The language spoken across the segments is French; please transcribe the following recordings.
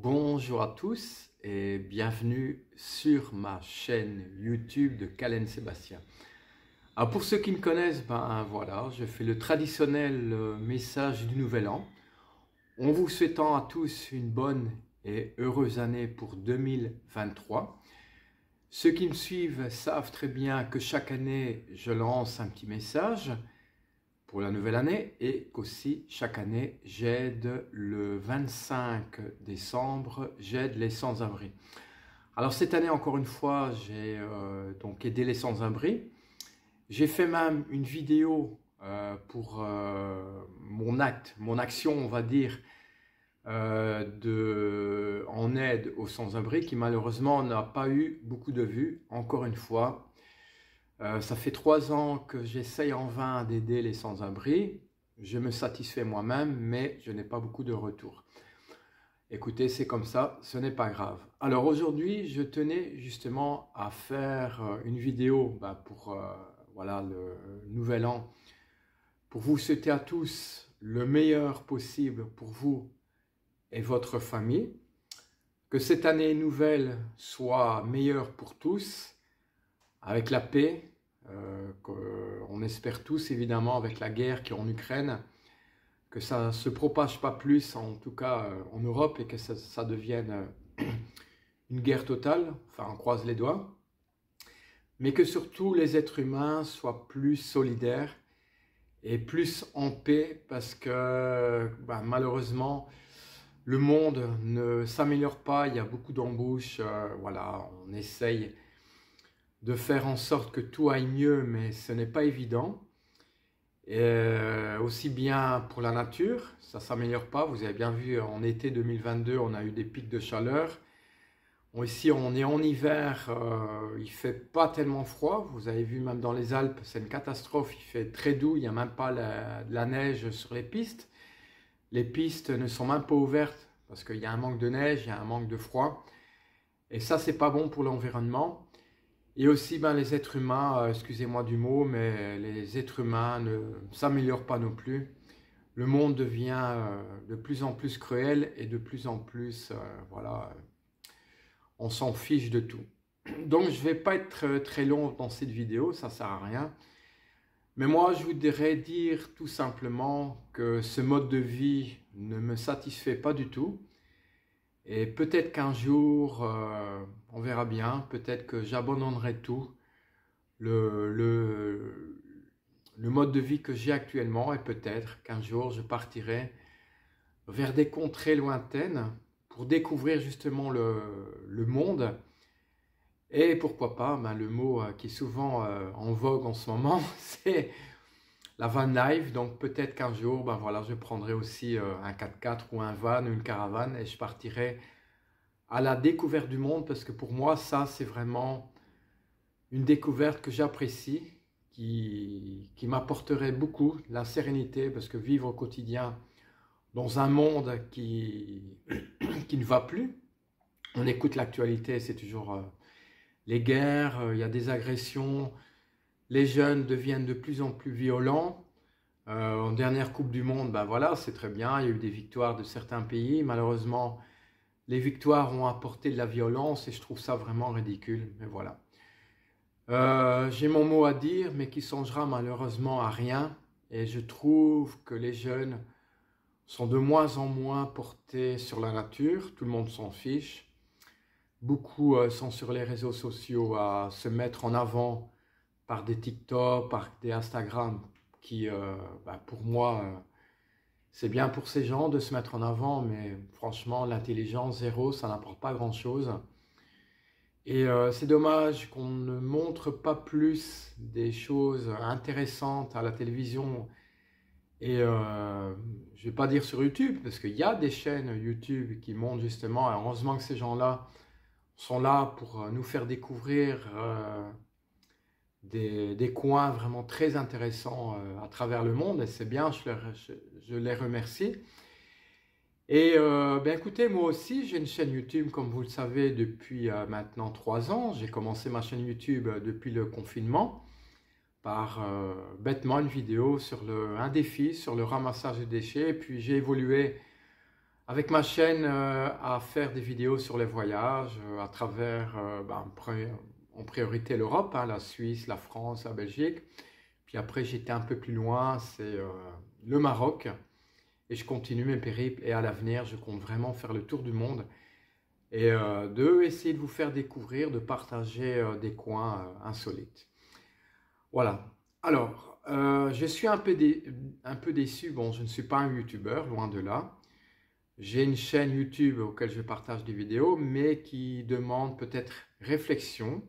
Bonjour à tous et bienvenue sur ma chaîne YouTube de Calen Sébastien. Alors pour ceux qui me connaissent, voilà, je fais le traditionnel message du Nouvel An en vous souhaitant à tous une bonne et heureuse année pour 2023. Ceux qui me suivent savent très bien que chaque année je lance un petit message pour la nouvelle année et qu'aussi chaque année j'aide le 25 décembre, j'aide les sans-abri. Alors cette année encore une fois j'ai donc aidé les sans-abri. J'ai fait même une vidéo pour mon action on va dire en aide aux sans-abri qui malheureusement n'a pas eu beaucoup de vues encore une fois. Ça fait 3 ans que j'essaye en vain d'aider les sans-abri. Je me satisfais moi-même, mais je n'ai pas beaucoup de retours. Écoutez, c'est comme ça, ce n'est pas grave. Alors aujourd'hui, je tenais justement à faire une vidéo pour voilà, le nouvel an, pour vous souhaiter à tous le meilleur possible pour vous et votre famille. Que cette année nouvelle soit meilleure pour tous, avec la paix, qu'on espère tous évidemment avec la guerre qui est en Ukraine, que ça ne se propage pas plus, en tout cas en Europe, et que ça devienne une guerre totale, enfin on croise les doigts, mais que surtout les êtres humains soient plus solidaires et plus en paix, parce que malheureusement le monde ne s'améliore pas, il y a beaucoup d'embûches, voilà, on essaye de faire en sorte que tout aille mieux, mais ce n'est pas évident. Et aussi bien pour la nature, ça ne s'améliore pas. Vous avez bien vu, en été 2022, on a eu des pics de chaleur. Ici, on est en hiver, il ne fait pas tellement froid. Vous avez vu, même dans les Alpes, c'est une catastrophe. Il fait très doux, il n'y a même pas de la neige sur les pistes. Les pistes ne sont même pas ouvertes parce qu'il y a un manque de neige, il y a un manque de froid. Et ça, c'est pas bon pour l'environnement. Et aussi, les êtres humains, excusez-moi du mot, mais les êtres humains ne s'améliorent pas non plus. Le monde devient de plus en plus cruel et de plus en plus, voilà, on s'en fiche de tout. Donc, je ne vais pas être très long dans cette vidéo, ça ne sert à rien. Mais moi, je voudrais dire tout simplement que ce mode de vie ne me satisfait pas du tout. Et peut-être qu'un jour, on verra bien, peut-être que j'abandonnerai tout, le mode de vie que j'ai actuellement, et peut-être qu'un jour je partirai vers des contrées lointaines pour découvrir justement le monde. Et pourquoi pas, le mot qui est souvent en vogue en ce moment, c'est la van life. Donc peut-être qu'un jour, voilà, je prendrai aussi un 4x4 ou un van ou une caravane et je partirai à la découverte du monde, parce que pour moi, ça, c'est vraiment une découverte que j'apprécie, qui m'apporterait beaucoup la sérénité, parce que vivre au quotidien dans un monde qui ne va plus, on écoute l'actualité, c'est toujours les guerres, il y a des agressions, les jeunes deviennent de plus en plus violents. En dernière Coupe du Monde, voilà, c'est très bien, il y a eu des victoires de certains pays, malheureusement, les victoires ont apporté de la violence et je trouve ça vraiment ridicule, mais voilà. J'ai mon mot à dire, mais qui songera malheureusement à rien. Et je trouve que les jeunes sont de moins en moins portés sur la nature. Tout le monde s'en fiche. Beaucoup sont sur les réseaux sociaux à se mettre en avant par des TikTok, par des Instagram, qui, pour moi, c'est bien pour ces gens de se mettre en avant, mais franchement, l'intelligence zéro, ça n'apporte pas grand-chose. Et c'est dommage qu'on ne montre pas plus des choses intéressantes à la télévision. Et je ne vais pas dire sur YouTube, parce qu'il y a des chaînes YouTube qui montrent justement, et heureusement que ces gens-là sont là pour nous faire découvrir des coins vraiment très intéressants à travers le monde, et c'est bien, je les remercie. Et écoutez, moi aussi j'ai une chaîne YouTube, comme vous le savez, depuis maintenant 3 ans. J'ai commencé ma chaîne YouTube depuis le confinement par bêtement une vidéo sur un défi sur le ramassage de déchets, et puis j'ai évolué avec ma chaîne à faire des vidéos sur les voyages à travers en priorité l'Europe, hein, la Suisse, la France, la Belgique. Puis après j'étais un peu plus loin, c'est le Maroc. Et je continue mes périples et à l'avenir je compte vraiment faire le tour du monde et de essayer de vous faire découvrir, de partager des coins insolites. Voilà. Alors, je suis un peu déçu. Bon, je ne suis pas un youtubeur, loin de là. J'ai une chaîne YouTube auquel je partage des vidéos, mais qui demande peut-être réflexion,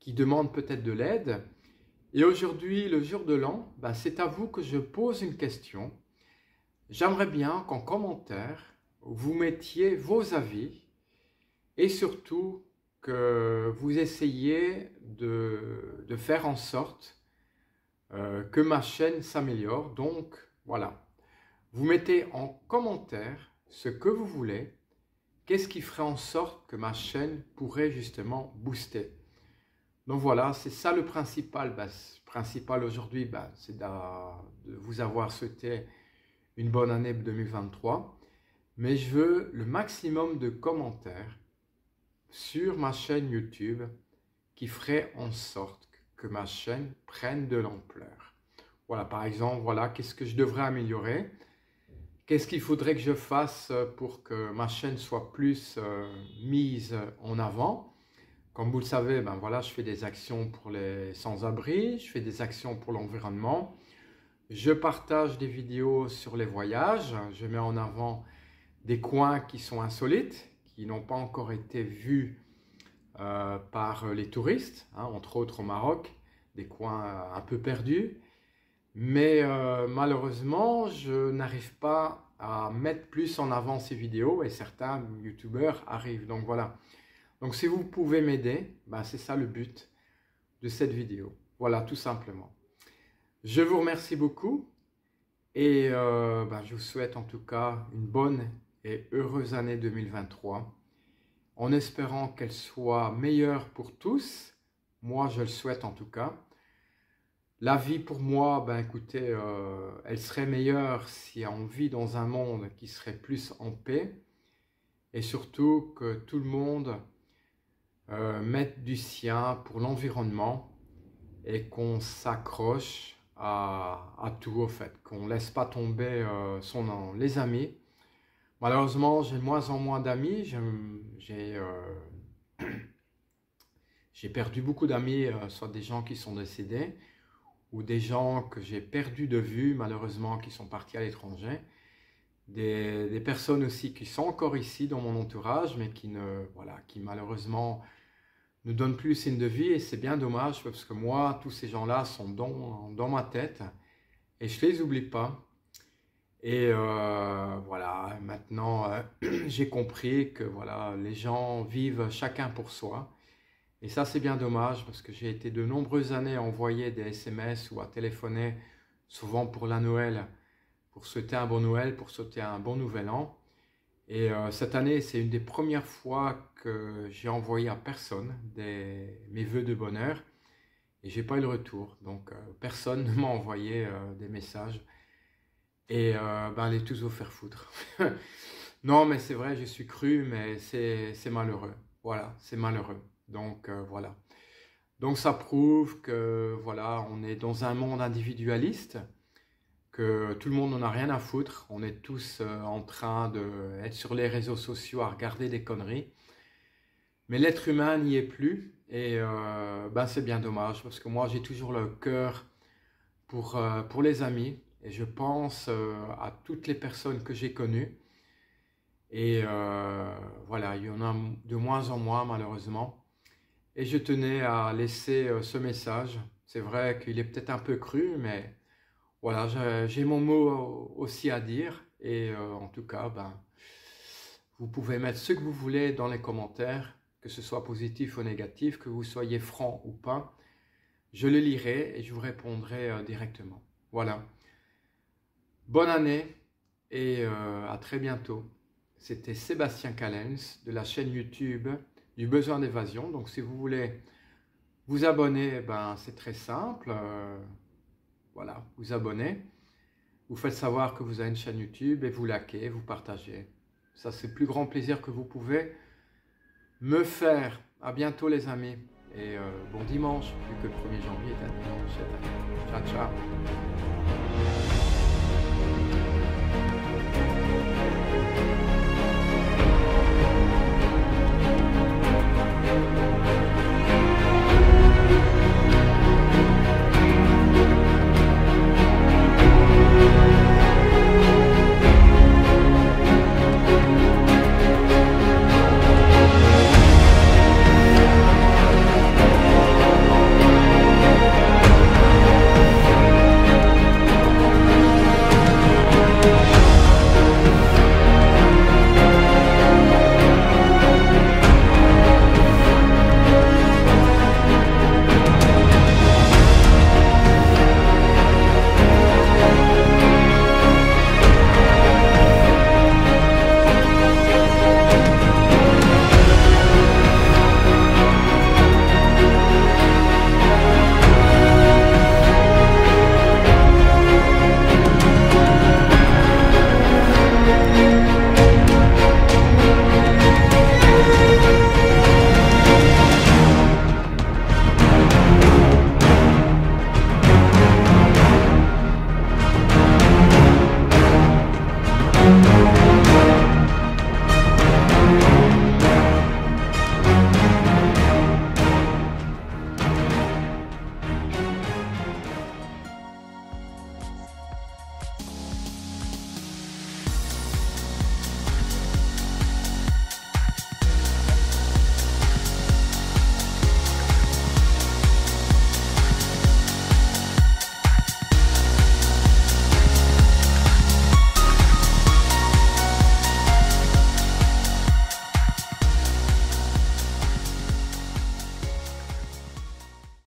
qui demande peut-être de l'aide. Et aujourd'hui, le jour de l'an, c'est à vous que je pose une question. J'aimerais bien qu'en commentaire, vous mettiez vos avis et surtout que vous essayiez de faire en sorte que ma chaîne s'améliore. Donc, voilà. Vous mettez en commentaire ce que vous voulez. Qu'est-ce qui ferait en sorte que ma chaîne pourrait justement booster? Donc voilà, c'est ça le principal. Le principal aujourd'hui, c'est de vous avoir souhaité une bonne année 2023. Mais je veux le maximum de commentaires sur ma chaîne YouTube qui ferait en sorte que ma chaîne prenne de l'ampleur. Voilà, par exemple, voilà, qu'est-ce que je devrais améliorer? Qu'est-ce qu'il faudrait que je fasse pour que ma chaîne soit plus mise en avant? Comme vous le savez, voilà, je fais des actions pour les sans-abri, je fais des actions pour l'environnement, je partage des vidéos sur les voyages, je mets en avant des coins qui sont insolites, qui n'ont pas encore été vus par les touristes, hein, entre autres au Maroc, des coins un peu perdus. Mais malheureusement, je n'arrive pas à mettre plus en avant ces vidéos et certains youtubeurs arrivent. Donc voilà. Donc si vous pouvez m'aider, c'est ça le but de cette vidéo. Voilà, tout simplement. Je vous remercie beaucoup et je vous souhaite en tout cas une bonne et heureuse année 2023 en espérant qu'elle soit meilleure pour tous. Moi, je le souhaite en tout cas. La vie pour moi, écoutez, elle serait meilleure si on vit dans un monde qui serait plus en paix et surtout que tout le monde mette du sien pour l'environnement et qu'on s'accroche à tout au fait, qu'on ne laisse pas tomber les amis. Malheureusement, j'ai de moins en moins d'amis, j'ai perdu beaucoup d'amis, soit des gens qui sont décédés, ou des gens que j'ai perdus de vue, malheureusement, qui sont partis à l'étranger. Des personnes aussi qui sont encore ici dans mon entourage, mais qui malheureusement ne donnent plus signe de vie. Et c'est bien dommage, parce que moi, tous ces gens-là sont dans ma tête, et je ne les oublie pas. Et voilà, maintenant, j'ai compris que voilà, les gens vivent chacun pour soi. Et ça, c'est bien dommage parce que j'ai été de nombreuses années à envoyer des SMS ou à téléphoner, souvent pour la Noël, pour souhaiter un bon Noël, pour souhaiter un bon Nouvel An. Et cette année, c'est une des premières fois que j'ai envoyé à personne mes vœux de bonheur. Et j'ai pas eu le retour. Donc, personne ne m'a envoyé des messages. Et les tous vous faire foutre. Non, mais c'est vrai, je suis cru, mais c'est malheureux. Voilà, c'est malheureux. Donc voilà. Donc ça prouve que voilà, on est dans un monde individualiste, que tout le monde n'en a rien à foutre. On est tous en train d'être sur les réseaux sociaux à regarder des conneries. Mais l'être humain n'y est plus. Et c'est bien dommage parce que moi j'ai toujours le cœur pour les amis. Et je pense à toutes les personnes que j'ai connues. Et voilà, il y en a de moins en moins malheureusement. Et je tenais à laisser ce message. C'est vrai qu'il est peut-être un peu cru, mais voilà, j'ai mon mot aussi à dire. Et en tout cas, vous pouvez mettre ce que vous voulez dans les commentaires, que ce soit positif ou négatif, que vous soyez franc ou pas. Je le lirai et je vous répondrai directement. Voilà. Bonne année et à très bientôt. C'était Sébastien Callens de la chaîne YouTube du Besoin d'évasion. Donc si vous voulez vous abonner, c'est très simple. Voilà, vous abonnez. Vous faites savoir que vous avez une chaîne YouTube et vous likez, vous partagez. Ça, c'est le plus grand plaisir que vous pouvez me faire. À bientôt les amis. Et bon dimanche, vu que le 1er janvier est un dimanche cette année. Ciao, ciao.